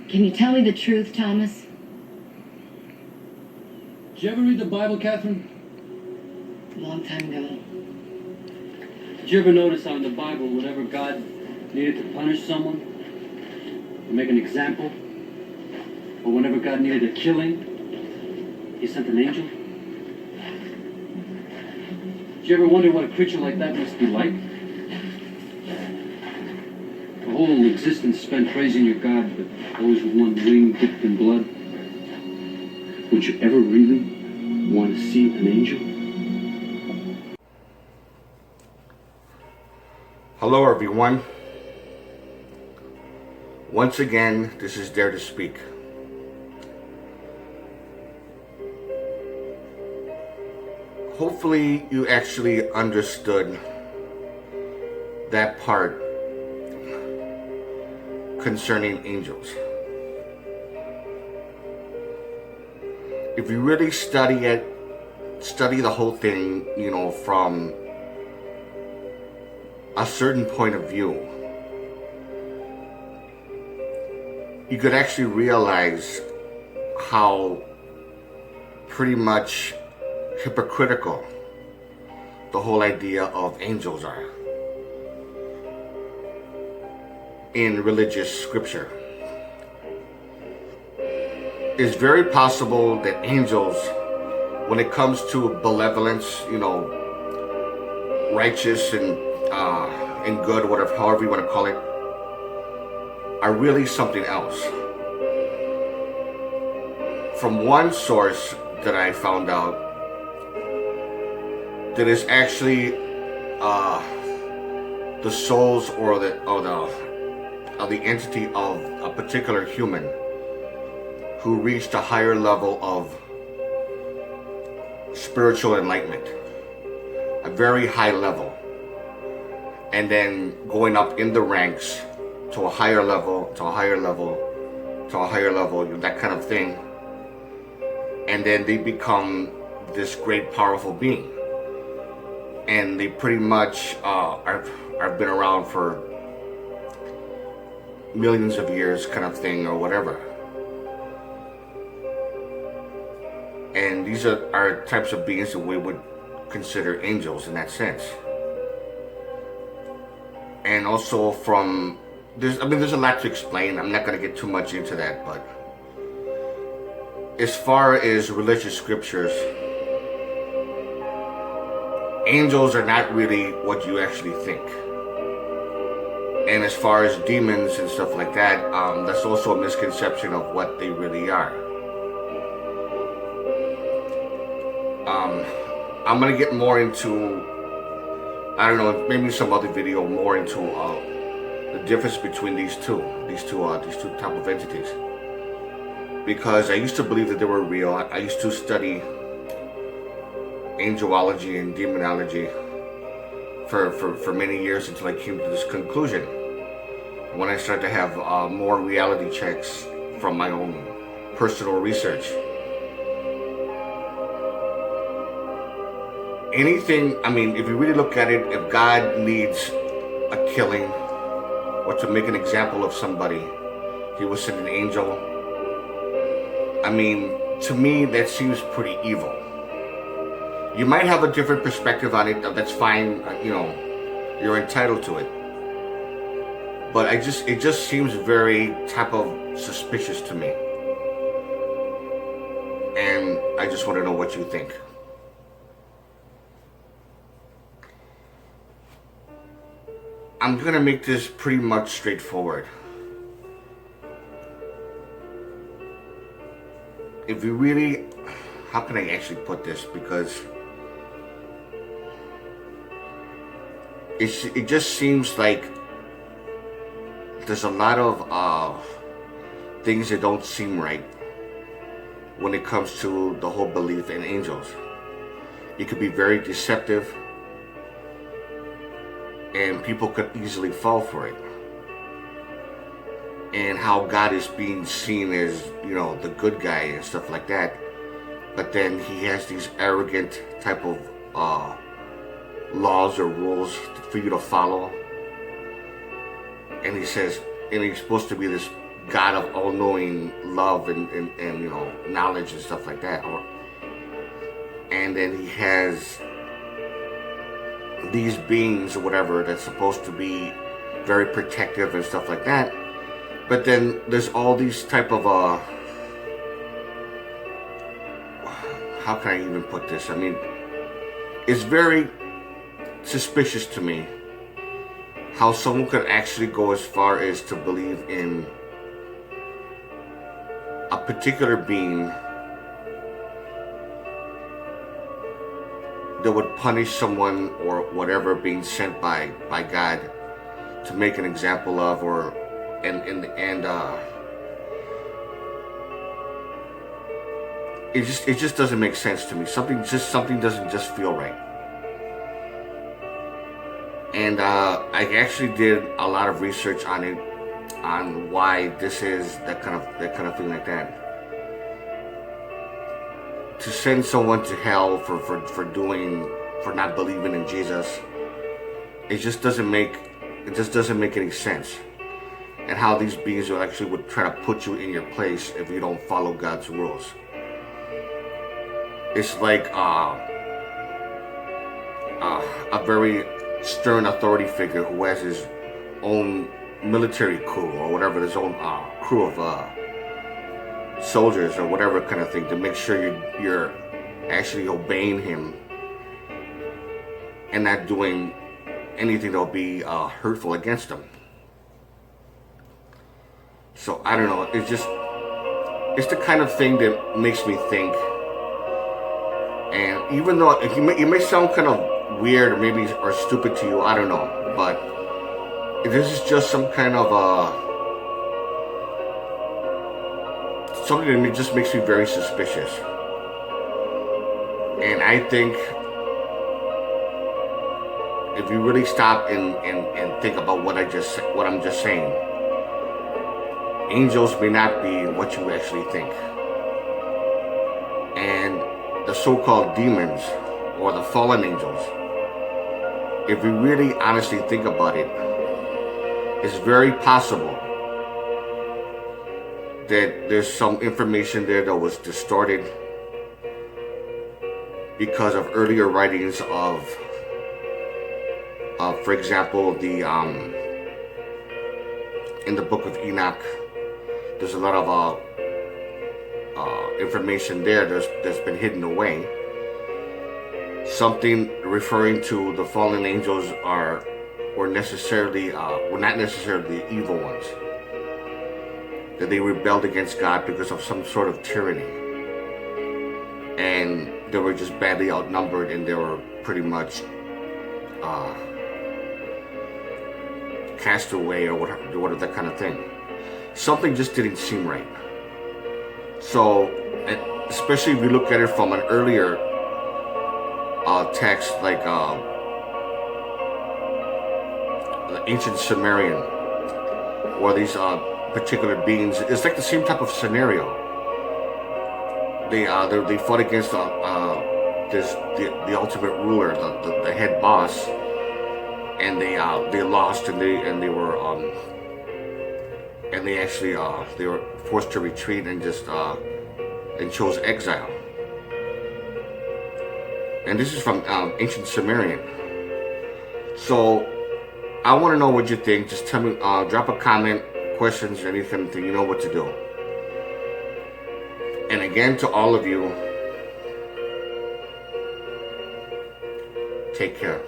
Can you tell me the truth, Thomas? Did you ever read the Bible, Catherine? A long time ago. Did you ever notice how in the Bible, whenever God needed to punish someone, or make an example, or whenever God needed a killing, he sent an angel? Did you ever wonder what a creature like that must be like? A whole existence spent praising your God, but always with one wing dipped in blood. Would you ever really want to see an angel? Hello everyone. Once again, this is Dare to Speak. Hopefully you actually understood that part concerning angels. If you really study the whole thing, from a certain point of view, you could actually realize how pretty much hypocritical the whole idea of angels are in religious scripture. It's very possible that angels, when it comes to benevolence, righteous and good, whatever, however you want to call it, are really something else. From one source that I found out, that is actually the souls or the entity of a particular human who reached a higher level of spiritual enlightenment, a very high level, and then going up in the ranks to a higher level, that kind of thing, and then they become this great powerful being, and they pretty much have been around for millions of years, kind of thing, or whatever. And these are types of beings that we would consider angels in that sense. And also there's a lot to explain. I'm not going to get too much into that, but as far as religious scriptures, angels are not really what you actually think. And as far as demons and stuff like that, that's also a misconception of what they really are. I'm going to get more into, I don't know, maybe some other video more into the difference between these two type of entities. Because I used to believe that they were real. I used to study angelology and demonology for many years until I came to this conclusion. When I started to have more reality checks from my own personal research. Anything, if you really look at it, if God needs a killing or to make an example of somebody, he will send an angel. To me, that seems pretty evil. You might have a different perspective on it, that's fine, you're entitled to it. But it just seems very type of suspicious to me. And I just want to know what you think. I'm gonna make this pretty much straightforward. If you really, how can I actually put this? Because it just seems like there's a lot of things that don't seem right when it comes to the whole belief in angels. It could be very deceptive, and people could easily fall for it. And how God is being seen as, the good guy and stuff like that. But then he has these arrogant type of laws or rules for you to follow. And he says, and he's supposed to be this God of all-knowing love and you know, knowledge and stuff like that. And then he has these beings or whatever that's supposed to be very protective and stuff like that. But then there's all these type of how can I even put this? I mean, it's very suspicious to me how someone could actually go as far as to believe in a particular being that would punish someone or whatever being sent by God to make an example of, or and it just doesn't make sense to me. Something doesn't just feel right. And I actually did a lot of research on it, on why this is that kind of thing like that. To send someone to hell for not believing in Jesus, it just doesn't make any sense. And how these beings would try to put you in your place if you don't follow God's rules. It's like a very stern authority figure who has his own military crew or whatever, his own crew of soldiers or whatever kind of thing, to make sure you're actually obeying him and not doing anything that will be hurtful against him. So I don't know, it's the kind of thing that makes me think. And even though it may sound kind of weird or maybe or stupid to you, I don't know, but this is just some kind of something that just makes me very suspicious. And I think if you really stop and think about what I'm just saying, angels may not be what you actually think. And the so-called demons or the fallen angels, if we really honestly think about it, it's very possible that there's some information there that was distorted because of earlier writings of for example, in the book of Enoch, there's a lot of information there that's been hidden away. Something referring to the fallen angels were not necessarily the evil ones. That they rebelled against God because of some sort of tyranny, and they were just badly outnumbered, and they were pretty much cast away or whatever, that kind of thing. Something just didn't seem right. So, especially if you look at it from an earlier text, like the ancient Sumerian, or these particular beings, it's like the same type of scenario. They fought against the ultimate ruler, the head boss, and they lost, and they were forced to retreat and just and chose exile. And this is from ancient Sumerian. So I want to know what you think. Just tell me, drop a comment, questions, or anything. You know what to do. And again, to all of you, take care.